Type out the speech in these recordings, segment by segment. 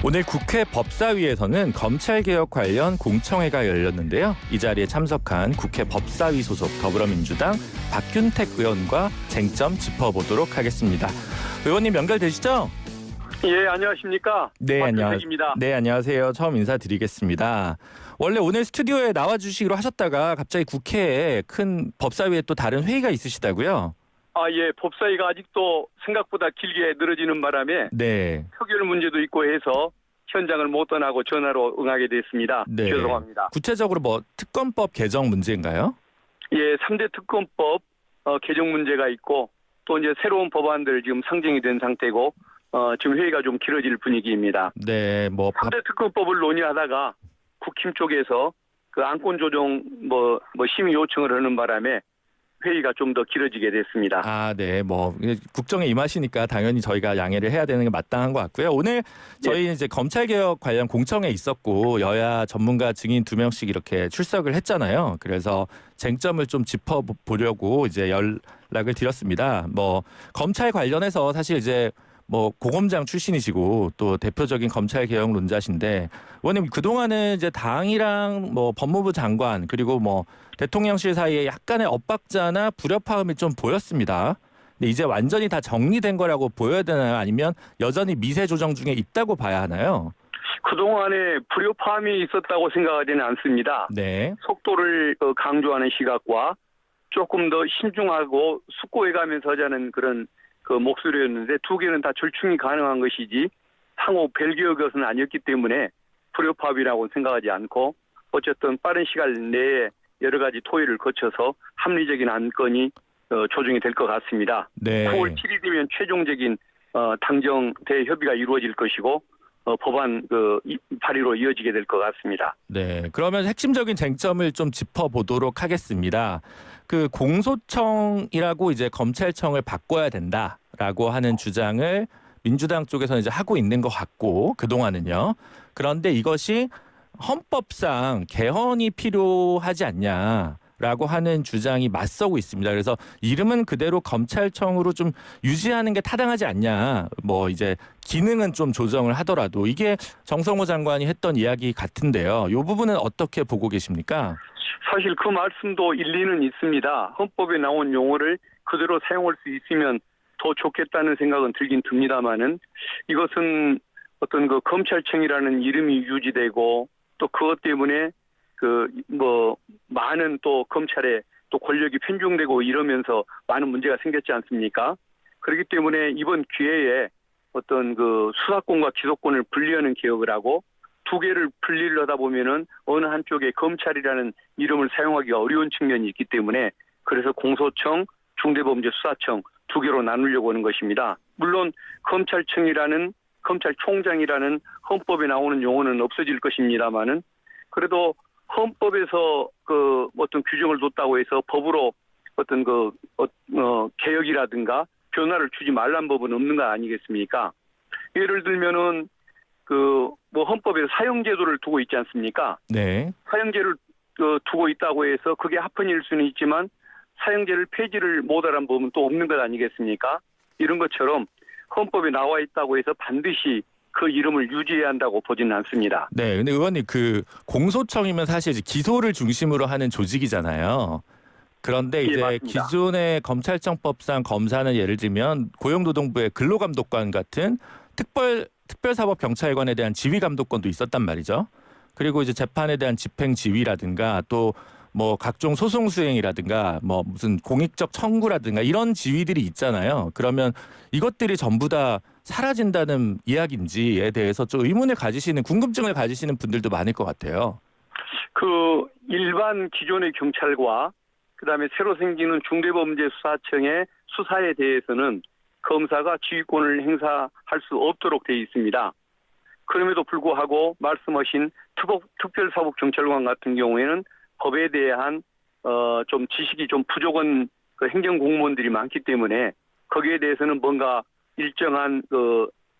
오늘 국회 법사위에서는 검찰개혁 관련 공청회가 열렸는데요. 이 자리에 참석한 국회 법사위 소속 더불어민주당 박균택 의원과 쟁점 짚어보도록 하겠습니다. 의원님 연결되시죠? 예, 안녕하십니까? 네, 박균택입니다. 네, 안녕하세요. 처음 인사드리겠습니다. 원래 오늘 스튜디오에 나와주시기로 하셨다가 갑자기 국회에 큰 법사위에 또 다른 회의가 있으시다고요? 예, 법사위가 아직도 생각보다 길게 늘어지는 바람에 네. 표결 문제도 있고 해서 현장을 못 떠나고 전화로 응하게 됐습니다. 네. 죄송합니다. 구체적으로 뭐 특검법 개정 문제인가요? 예, 3대 특검법 개정 문제가 있고 또 이제 새로운 법안들 지금 상정이 된 상태고 지금 회의가 좀 길어질 분위기입니다. 네, 뭐 3대 특검법을 논의하다가 국힘 쪽에서 그 안건 조정 심의 요청을 하는 바람에 회의가 좀 더 길어지게 됐습니다. 네, 뭐 국정에 임하시니까 당연히 저희가 양해를 해야 되는 게 마땅한 것 같고요. 오늘 저희 이제 검찰개혁 관련 공청회 있었고 여야 전문가 증인 2명씩 이렇게 출석을 했잖아요. 그래서 쟁점을 좀 짚어보려고 이제 연락을 드렸습니다. 뭐 검찰 관련해서 사실 이제 뭐 고검장 출신이시고 또 대표적인 검찰개혁론자신데 의원님 그동안은 이제 당이랑 뭐 법무부 장관 그리고 뭐 대통령실 사이에 약간의 엇박자나 불협화음이 좀 보였습니다. 근데 이제 완전히 다 정리된 거라고 보여야 되나요? 아니면 여전히 미세 조정 중에 있다고 봐야 하나요? 그동안에 불협화음이 있었다고 생각하지는 않습니다. 네. 속도를 강조하는 시각과 조금 더 신중하고 숙고해가면서 하자는 그런 그 목소리였는데 두 개는 다 절충이 가능한 것이지 상호 별개의 것은 아니었기 때문에 불협화음이라고 생각하지 않고 어쨌든 빠른 시간 내에 여러 가지 토의를 거쳐서 합리적인 안건이 조정이 될 것 같습니다. 네. 9월 7일이면 최종적인 당정 대협의가 이루어질 것이고 법안 발의로 이어지게 될 것 같습니다. 네, 그러면 핵심적인 쟁점을 좀 짚어보도록 하겠습니다. 그 공소청이라고 이제 검찰청을 바꿔야 된다라고 하는 주장을 민주당 쪽에서는 이제 하고 있는 것 같고 그동안은요. 그런데 이것이 헌법상 개헌이 필요하지 않냐라고 하는 주장이 맞서고 있습니다. 그래서 이름은 그대로 검찰청으로 좀 유지하는 게 타당하지 않냐. 뭐 이제 기능은 좀 조정을 하더라도 이게 정성호 장관이 했던 이야기 같은데요. 이 부분은 어떻게 보고 계십니까? 사실 그 말씀도 일리는 있습니다. 헌법에 나온 용어를 그대로 사용할 수 있으면 더 좋겠다는 생각은 들긴 듭니다만은 이것은 어떤 그 검찰청이라는 이름이 유지되고 또 그것 때문에 많은 또 검찰에 또 권력이 편중되고 이러면서 많은 문제가 생겼지 않습니까? 그렇기 때문에 이번 기회에 어떤 그 수사권과 기소권을 분리하는 개혁을 하고 두 개를 분리를 하다 보면은 어느 한쪽에 검찰이라는 이름을 사용하기가 어려운 측면이 있기 때문에 그래서 공소청, 중대범죄수사청 두 개로 나누려고 하는 것입니다. 물론 검찰총장이라는 헌법에 나오는 용어는 없어질 것입니다만은 그래도 헌법에서 그 어떤 규정을 뒀다고 해서 법으로 어떤 개혁이라든가 변화를 주지 말란 법은 없는 거 아니겠습니까? 예를 들면은 헌법에서 사형제도를 두고 있지 않습니까? 네. 사형제를 두고 있다고 해서 그게 합헌일 수는 있지만 사형제를 폐지를 못하란 법은 또 없는 것 아니겠습니까? 이런 것처럼 헌법에 나와 있다고 해서 반드시 그 이름을 유지해야 한다고 보지는 않습니다. 네, 근데 의원님 그 공소청이면 사실 이제 기소를 중심으로 하는 조직이잖아요. 그런데 이제 맞습니다. 기존의 검찰청법상 검사는 예를 들면 고용노동부의 근로감독관 같은 특별사법경찰관에 대한 지휘감독권도 있었단 말이죠. 그리고 이제 재판에 대한 집행지휘라든가 또 뭐 각종 소송 수행이라든가 뭐 무슨 공익적 청구라든가 이런 지위들이 있잖아요. 그러면 이것들이 전부 다 사라진다는 이야기인지에 대해서 좀 궁금증을 가지시는 분들도 많을 것 같아요. 그 일반 기존의 경찰과 그다음에 새로 생기는 중대범죄수사청의 수사에 대해서는 검사가 지휘권을 행사할 수 없도록 되어 있습니다. 그럼에도 불구하고 말씀하신 특별사법경찰관 같은 경우에는 법에 대한 좀 지식이 좀 부족한 그 행정공무원들이 많기 때문에 거기에 대해서는 뭔가 일정한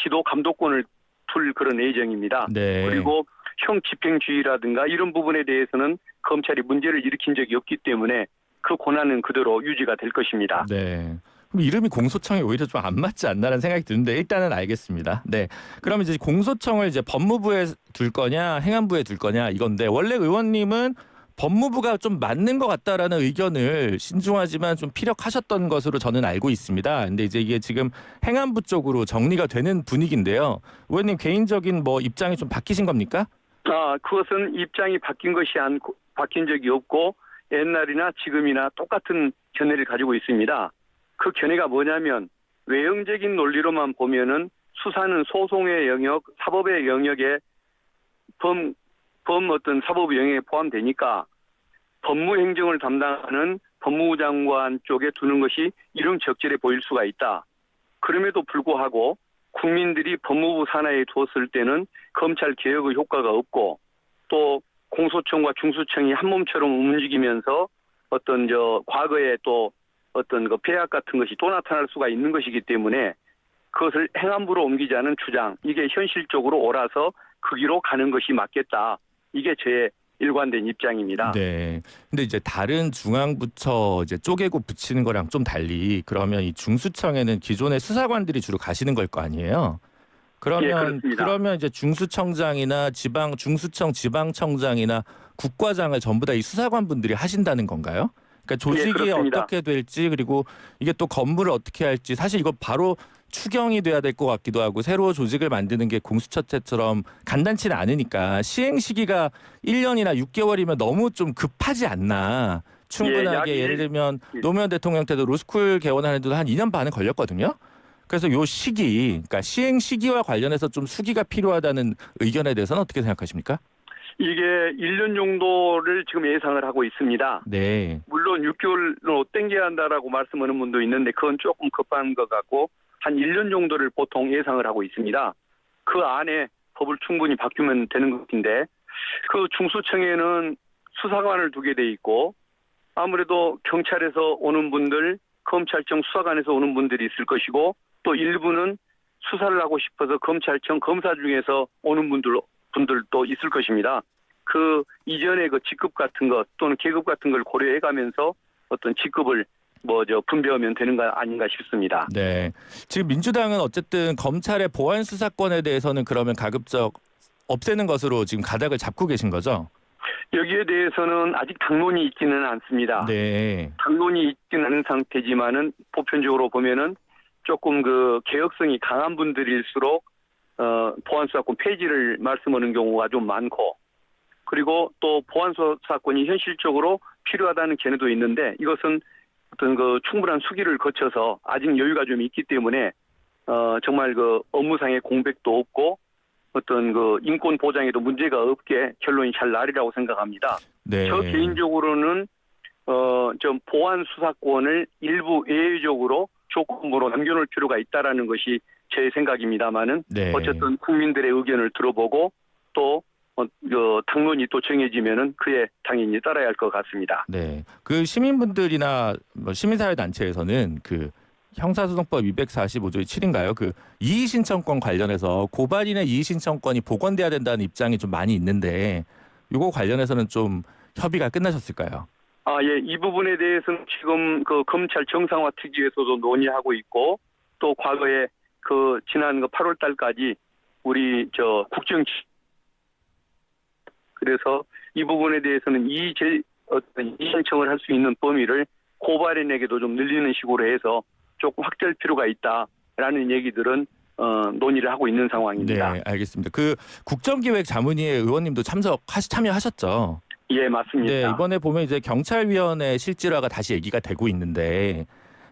지도 감독권을 둘 그런 예정입니다. 네. 그리고 형 집행주의라든가 이런 부분에 대해서는 검찰이 문제를 일으킨 적이 없기 때문에 그 권한은 그대로 유지가 될 것입니다. 네. 이름이 공소청이 오히려 좀 안 맞지 않나라는 생각이 드는데 일단은 알겠습니다. 네. 그럼 이제 공소청을 이제 법무부에 둘 거냐 행안부에 둘 거냐 이건데 원래 의원님은 법무부가 좀 맞는 것 같다라는 의견을 신중하지만 좀 피력하셨던 것으로 저는 알고 있습니다. 근데 이제 이게 지금 행안부 쪽으로 정리가 되는 분위기인데요. 의원님 개인적인 뭐 입장이 좀 바뀌신 겁니까? 그것은 입장이 바뀐 적이 없고 옛날이나 지금이나 똑같은 견해를 가지고 있습니다. 그 견해가 뭐냐면 외형적인 논리로만 보면은 수사는 소송의 영역, 사법의 영역에 어떤 사법 영역에 포함되니까 법무행정을 담당하는 법무부 장관 쪽에 두는 것이 이름적절해 보일 수가 있다. 그럼에도 불구하고 국민들이 법무부 산하에 두었을 때는 검찰 개혁의 효과가 없고 또 공소청과 중수청이 한 몸처럼 움직이면서 어떤 과거에 또 어떤 그 폐악 같은 것이 또 나타날 수가 있는 것이기 때문에 그것을 행안부로 옮기자는 주장, 이게 현실적으로 옳아서 그 길로 가는 것이 맞겠다. 이게 제 일관된 입장입니다. 네. 근데 이제 다른 중앙부처 이제 쪼개고 붙이는 거랑 좀 달리 그러면 이 중수청에는 기존의 수사관들이 주로 가시는 걸 거 아니에요? 그렇습니다. 그러면 이제 중수청장이나 중수청 지방청장이나 국과장을 전부 다 이 수사관분들이 하신다는 건가요? 그러니까 조직이 그렇습니다. 어떻게 될지 그리고 이게 또 건물을 어떻게 할지 사실 이거 바로 추경이 돼야 될 것 같기도 하고 새로 조직을 만드는 게 공수처 때처럼 간단치는 않으니까 시행 시기가 1년이나 6개월이면 너무 좀 급하지 않나. 충분하게 예를 들면 노무현 대통령 때도 로스쿨 개원하는 데도 한 2년 반은 걸렸거든요. 그래서 요 시기, 그러니까 시행 시기와 관련해서 좀 수기가 필요하다는 의견에 대해서는 어떻게 생각하십니까? 이게 1년 정도를 지금 예상을 하고 있습니다. 네. 물론 6개월로 땡겨야 한다라고 말씀하는 분도 있는데 그건 조금 급한 것 같고 한 1년 정도를 보통 예상을 하고 있습니다. 그 안에 법을 충분히 바꾸면 되는 것인데 그 중수청에는 수사관을 두게 돼 있고 아무래도 경찰에서 오는 분들, 검찰청 수사관에서 오는 분들이 있을 것이고 또 일부는 수사를 하고 싶어서 검찰청 검사 중에서 오는 분들도 있을 것입니다. 그 이전에 그 직급 같은 것 또는 계급 같은 걸 고려해가면서 어떤 직급을 분배하면 되는 거 아닌가 싶습니다. 네. 지금 민주당은 어쨌든 검찰의 보안 수사권에 대해서는 그러면 가급적 없애는 것으로 지금 가닥을 잡고 계신 거죠? 여기에 대해서는 아직 당론이 있지는 않습니다. 네. 당론이 있지는 않은 상태지만은 보편적으로 보면은 조금 그 개혁성이 강한 분들일수록 보안수사권 폐지를 말씀하는 경우가 좀 많고 그리고 또 보안수사권이 현실적으로 필요하다는 견해도 있는데 이것은 어떤 그 충분한 수기를 거쳐서 아직 여유가 좀 있기 때문에 정말 그 업무상의 공백도 없고 어떤 그 인권 보장에도 문제가 없게 결론이 잘 나리라고 생각합니다. 네. 저 개인적으로는 좀 보안 수사권을 일부 예외적으로 조건부로 남겨놓을 필요가 있다라는 것이 제 생각입니다만은 네. 어쨌든 국민들의 의견을 들어보고 또 당론이 또 정해지면은 그에 당연히 따라야 할 것 같습니다. 네. 그 시민분들이나 시민사회 단체에서는 그 형사소송법 245조의 7인가요? 그 이의 신청권 관련해서 고발인의 이의 신청권이 복원돼야 된다는 입장이 좀 많이 있는데 이거 관련해서는 좀 협의가 끝나셨을까요? 예, 이 부분에 대해서는 지금 그 검찰 정상화 특위에서도 논의하고 있고 또 과거에 그 지난 8월 달까지 우리 국정 그래서 이 부분에 대해서는 이의 신청을 할 수 있는 범위를 고발인에게도 좀 늘리는 식으로 해서 조금 확대할 필요가 있다라는 얘기들은 논의를 하고 있는 상황입니다. 네, 알겠습니다. 그 국정기획 자문위에 의원님도 참여하셨죠? 예, 맞습니다. 네, 이번에 보면 이제 경찰위원회 실질화가 다시 얘기가 되고 있는데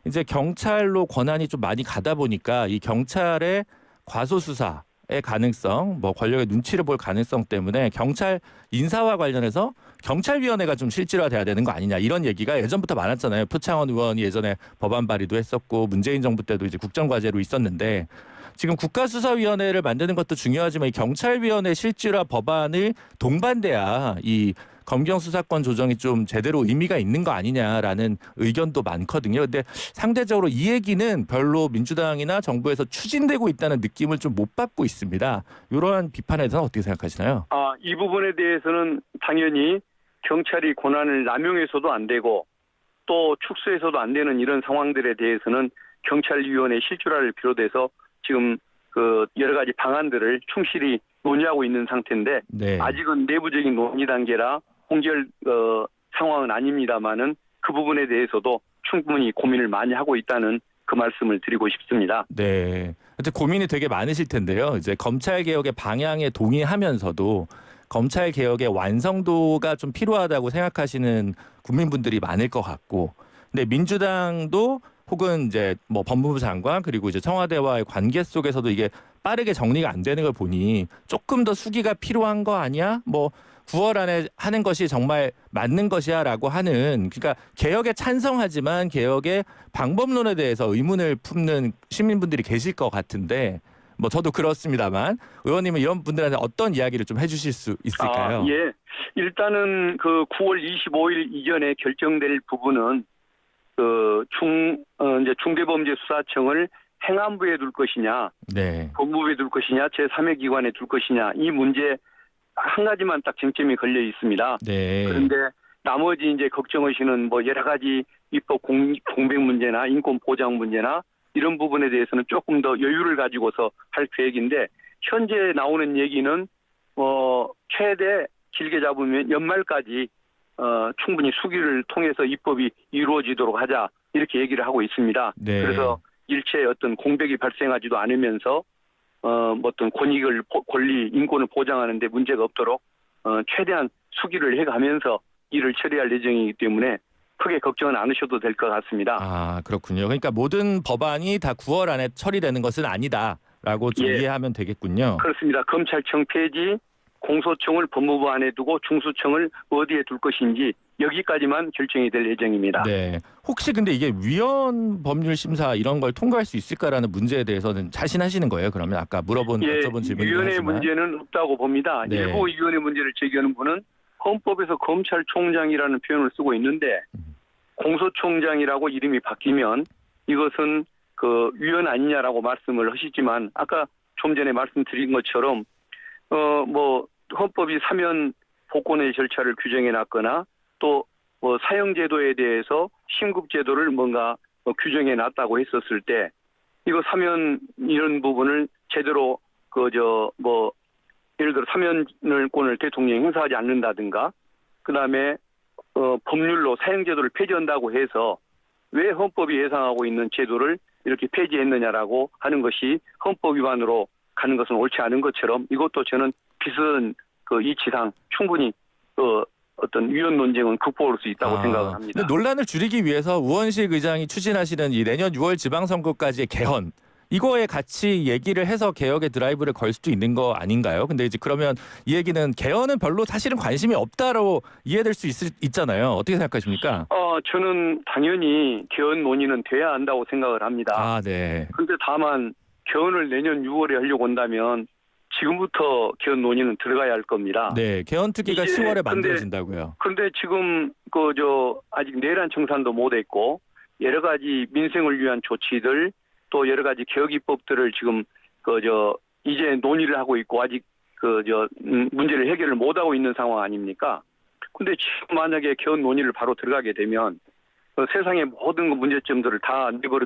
이제 경찰로 권한이 좀 많이 가다 보니까 이 경찰의 과소수사의 가능성, 뭐 권력의 눈치를 볼 가능성 때문에 경찰 인사와 관련해서 경찰위원회가 좀 실질화돼야 되는 거 아니냐 이런 얘기가 예전부터 많았잖아요. 표창원 의원이 예전에 법안 발의도 했었고 문재인 정부 때도 이제 국정과제로 있었는데 지금 국가수사위원회를 만드는 것도 중요하지만 이 경찰위원회 실질화 법안을 동반돼야 이 검경 수사권 조정이 좀 제대로 의미가 있는 거 아니냐라는 의견도 많거든요. 근데 상대적으로 이 얘기는 별로 민주당이나 정부에서 추진되고 있다는 느낌을 좀 못 받고 있습니다. 이러한 비판에 대해서는 어떻게 생각하시나요? 이 부분에 대해서는 당연히 경찰이 권한을 남용해서도 안 되고 또 축소해서도 안 되는 이런 상황들에 대해서는 경찰위원회 실주라를 비롯해서 지금 그 여러 가지 방안들을 충실히 논의하고 있는 상태인데 네. 아직은 내부적인 논의 단계라 공개할 상황은 아닙니다만은 그 부분에 대해서도 충분히 고민을 많이 하고 있다는 그 말씀을 드리고 싶습니다. 네. 근데 고민이 되게 많으실 텐데요. 이제 검찰 개혁의 방향에 동의하면서도 검찰 개혁의 완성도가 좀 필요하다고 생각하시는 국민분들이 많을 것 같고, 근데 민주당도 혹은 이제 뭐 법무부 장관 그리고 이제 청와대와의 관계 속에서도 이게 빠르게 정리가 안 되는 걸 보니 조금 더 수기가 필요한 거 아니야? 뭐 9월 안에 하는 것이 정말 맞는 것이야라고 하는, 그러니까 개혁에 찬성하지만 개혁의 방법론에 대해서 의문을 품는 시민분들이 계실 것 같은데, 뭐 저도 그렇습니다만 의원님은 이런 분들한테 어떤 이야기를 좀 해주실 수 있을까요? 예. 일단은 그 9월 25일 이전에 결정될 부분은 이제 중대범죄수사청을 행안부에 둘 것이냐, 네. 법무부에 둘 것이냐, 제3의 기관에 둘 것이냐, 이 문제 한 가지만 딱 쟁점이 걸려 있습니다. 네. 그런데 나머지 이제 걱정하시는 뭐 여러 가지 입법 공백 문제나 인권 보장 문제나 이런 부분에 대해서는 조금 더 여유를 가지고서 할 계획인데, 현재 나오는 얘기는 최대 길게 잡으면 연말까지 충분히 수기를 통해서 입법이 이루어지도록 하자, 이렇게 얘기를 하고 있습니다. 네. 그래서 일체 어떤 공백이 발생하지도 않으면서 어떤 권리, 인권을 보장하는 데 문제가 없도록 최대한 수기를 해가면서 일을 처리할 예정이기 때문에 크게 걱정은 않으셔도 될 것 같습니다. 아, 그렇군요. 그러니까 모든 법안이 다 9월 안에 처리되는 것은 아니다라고 좀 예. 이해하면 되겠군요. 그렇습니다. 검찰청 폐지, 공소청을 법무부 안에 두고 중수청을 어디에 둘 것인지 여기까지만 결정이 될 예정입니다. 네. 혹시 근데 이게 위헌 법률 심사 이런 걸 통과할 수 있을까라는 문제에 대해서는 자신하시는 거예요? 그러면 아까 여쭤본 질문이긴 위원회 하지만. 문제는 없다고 봅니다. 네. 일부 위원회 문제를 제기하는 분은 헌법에서 검찰총장이라는 표현을 쓰고 있는데 공소총장이라고 이름이 바뀌면 이것은 그 위헌 아니냐라고 말씀을 하시지만, 아까 좀 전에 말씀드린 것처럼 뭐 헌법이 사면 복권의 절차를 규정해 놨거나 또 뭐 사형제도에 대해서 신급제도를 뭔가 규정해 놨다고 했었을 때, 이거 사면 이런 부분을 제대로 예를 들어 사면권을 대통령이 행사하지 않는다든가, 그 다음에 법률로 사형제도를 폐지한다고 해서 왜 헌법이 예상하고 있는 제도를 이렇게 폐지했느냐라고 하는 것이 헌법 위반으로 가는 것은 옳지 않은 것처럼, 이것도 저는 비슷한 이치상 충분히 어떤 위헌 논쟁은 극복할 수 있다고 생각을 합니다. 근데 논란을 줄이기 위해서 우원식 의장이 추진하시는 이 내년 6월 지방선거까지의 개헌, 이거에 같이 얘기를 해서 개혁의 드라이브를 걸 수도 있는 거 아닌가요? 근데 이제 그러면 이 얘기는 개헌은 별로 사실은 관심이 없다로 이해될 수 있잖아요. 어떻게 생각하십니까? 저는 당연히 개헌 논의는 돼야 한다고 생각을 합니다. 아, 네. 그런데 다만 개헌을 내년 6월에 하려고 한다면 지금부터 개헌 논의는 들어가야 할 겁니다. 네, 개헌 특위가 10월에 만들어진다고요. 그런데 지금 아직 내란 청산도 못했고 여러 가지 민생을 위한 조치들, 또 여러 가지 개혁 입법들을 지금 이제 논의를 하고 있고 아직 문제를 해결을 못하고 있는 상황 아닙니까? 근데 지금 만약에 개헌 논의를 바로 들어가게 되면 세상의 모든 문제점들을 다 내버려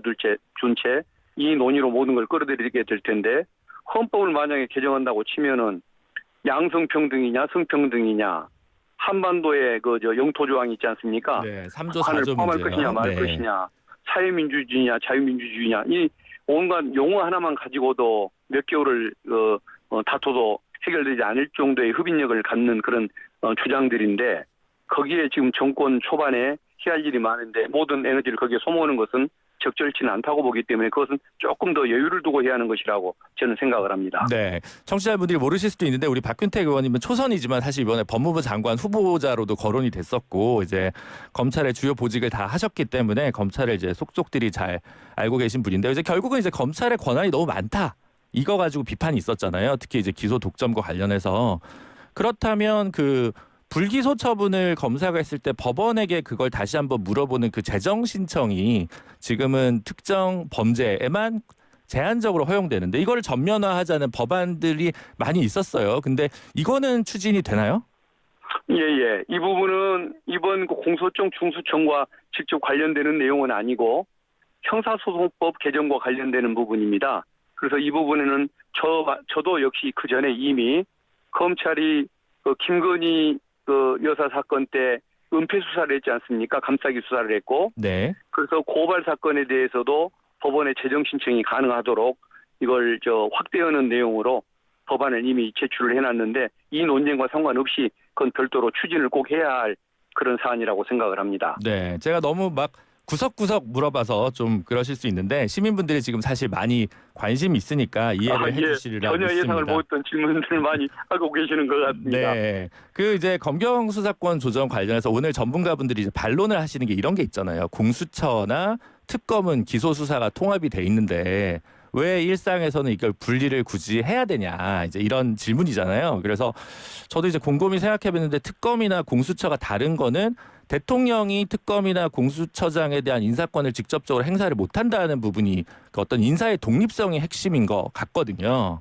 준 채 이 논의로 모든 걸 끌어들이게 될 텐데, 헌법을 만약에 개정한다고 치면은 양성평등이냐 성평등이냐, 한반도에 영토 조항이 있지 않습니까? 네, 3조 북한을 4조 포함할 문제요. 것이냐 말 네. 것이냐, 사회민주주의냐 자유민주주의냐, 이 온갖 용어 하나만 가지고도 몇 개월을 다퉈도 해결되지 않을 정도의 흡인력을 갖는 그런 주장들인데, 거기에 지금 정권 초반에 해야 할 일이 많은데 모든 에너지를 거기에 소모하는 것은 적절치는 않다고 보기 때문에 그것은 조금 더 여유를 두고 해야 하는 것이라고 저는 생각을 합니다. 네, 청취자분들이 모르실 수도 있는데 우리 박균택 의원님은 초선이지만 사실 이번에 법무부 장관 후보자로도 거론이 됐었고 이제 검찰의 주요 보직을 다 하셨기 때문에 검찰을 이제 속속들이 잘 알고 계신 분인데요. 이제 결국은 이제 검찰의 권한이 너무 많다, 이거 가지고 비판이 있었잖아요. 특히 이제 기소 독점과 관련해서. 그렇다면 그 불기소 처분을 검사가 했을 때 법원에게 그걸 다시 한번 물어보는 그 재정 신청이 지금은 특정 범죄에만 제한적으로 허용되는데, 이걸 전면화하자는 법안들이 많이 있었어요. 근데 이거는 추진이 되나요? 예. 이 부분은 이번 공소청 중수청과 직접 관련되는 내용은 아니고 형사소송법 개정과 관련되는 부분입니다. 그래서 이 부분에는 저도 역시 그 전에 이미 검찰이 그 김건희 그 여사 사건 때 은폐 수사를 했지 않습니까? 감싸기 수사를 했고, 네. 그래서 고발 사건에 대해서도 법원에 재정 신청이 가능하도록 이걸 확대하는 내용으로 법안을 이미 제출을 해놨는데 이 논쟁과 상관없이 그건 별도로 추진을 꼭 해야 할 그런 사안이라고 생각을 합니다. 네. 제가 너무 막 구석구석 물어봐서 좀 그러실 수 있는데 시민분들이 지금 사실 많이 관심이 있으니까 이해를 해주시리라 전혀 믿습니다. 예상을 못했던 질문들을 많이 하고 계시는 것 같습니다. 네. 그 이제 검경 수사권 조정 관련해서 오늘 전문가분들이 이제 반론을 하시는 게 이런 게 있잖아요. 공수처나 특검은 기소 수사가 통합이 돼 있는데 왜 일상에서는 이걸 분리를 굳이 해야 되냐 이제 이런 질문이잖아요. 그래서 저도 이제 곰곰이 생각해봤는데 특검이나 공수처가 다른 거는 대통령이 특검이나 공수처장에 대한 인사권을 직접적으로 행사를 못한다는 부분이 그 어떤 인사의 독립성이 핵심인 것 같거든요.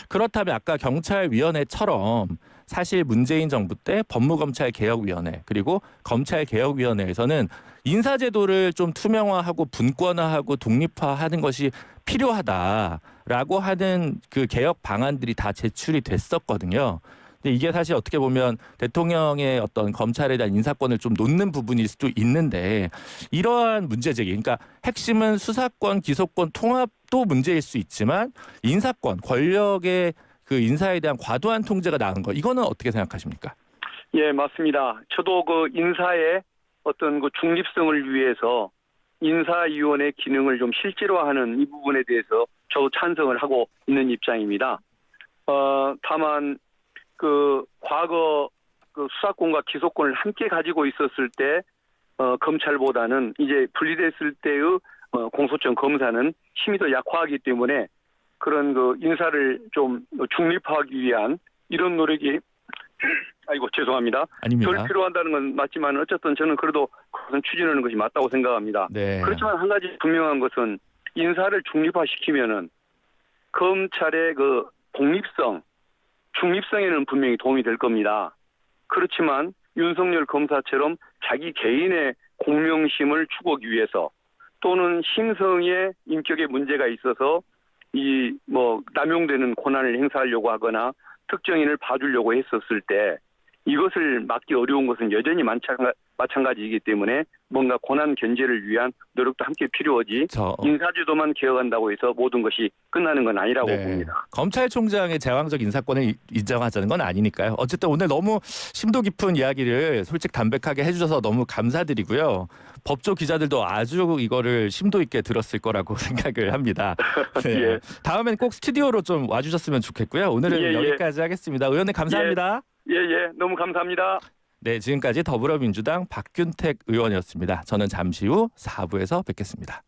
그렇다면 아까 경찰위원회처럼 사실 문재인 정부 때 법무검찰개혁위원회 그리고 검찰개혁위원회에서는 인사제도를 좀 투명화하고 분권화하고 독립화하는 것이 필요하다라고 하는 그 개혁 방안들이 다 제출이 됐었거든요. 근데 이게 사실 어떻게 보면 대통령의 어떤 검찰에 대한 인사권을 좀 놓는 부분일 수도 있는데 이러한 문제 제기, 그러니까 핵심은 수사권, 기소권 통합도 문제일 수 있지만 인사권, 권력의 그 인사에 대한 과도한 통제가 나은 거 이거는 어떻게 생각하십니까? 예, 맞습니다. 저도 그 인사의 어떤 그 중립성을 위해서 인사위원회 기능을 좀 실제로하는 이 부분에 대해서 저도 찬성을 하고 있는 입장입니다. 다만 그 과거 그 수사권과 기소권을 함께 가지고 있었을 때 검찰보다는 이제 분리됐을 때의 공소청 검사는 힘이 더 약화하기 때문에 그런 그 인사를 좀 중립화하기 위한 이런 노력이 죄송합니다. 아닙니다. 덜 필요한다는 건 맞지만 어쨌든 저는 그래도 그것은 추진하는 것이 맞다고 생각합니다. 네. 그렇지만 한 가지 분명한 것은 인사를 중립화시키면은 검찰의 그 독립성, 중립성에는 분명히 도움이 될 겁니다. 그렇지만 윤석열 검사처럼 자기 개인의 공명심을 추구하기 위해서 또는 심성의 인격에 문제가 있어서 남용되는 권한을 행사하려고 하거나 특정인을 봐주려고 했었을 때 이것을 막기 어려운 것은 여전히 마찬가지이기 때문에 뭔가 권한 견제를 위한 노력도 함께 필요하지 인사제도만 개혁한다고 해서 모든 것이 끝나는 건 아니라고 봅니다. 검찰총장의 제왕적 인사권을 인정하자는 건 아니니까요. 어쨌든 오늘 너무 심도 깊은 이야기를 솔직 담백하게 해주셔서 너무 감사드리고요. 법조 기자들도 아주 이거를 심도 있게 들었을 거라고 생각을 합니다. 네. 예. 다음엔 꼭 스튜디오로 좀 와주셨으면 좋겠고요. 오늘은 여기까지 하겠습니다. 의원님 감사합니다. 예, 너무 감사합니다. 네, 지금까지 더불어민주당 박균택 의원이었습니다. 저는 잠시 후 4부에서 뵙겠습니다.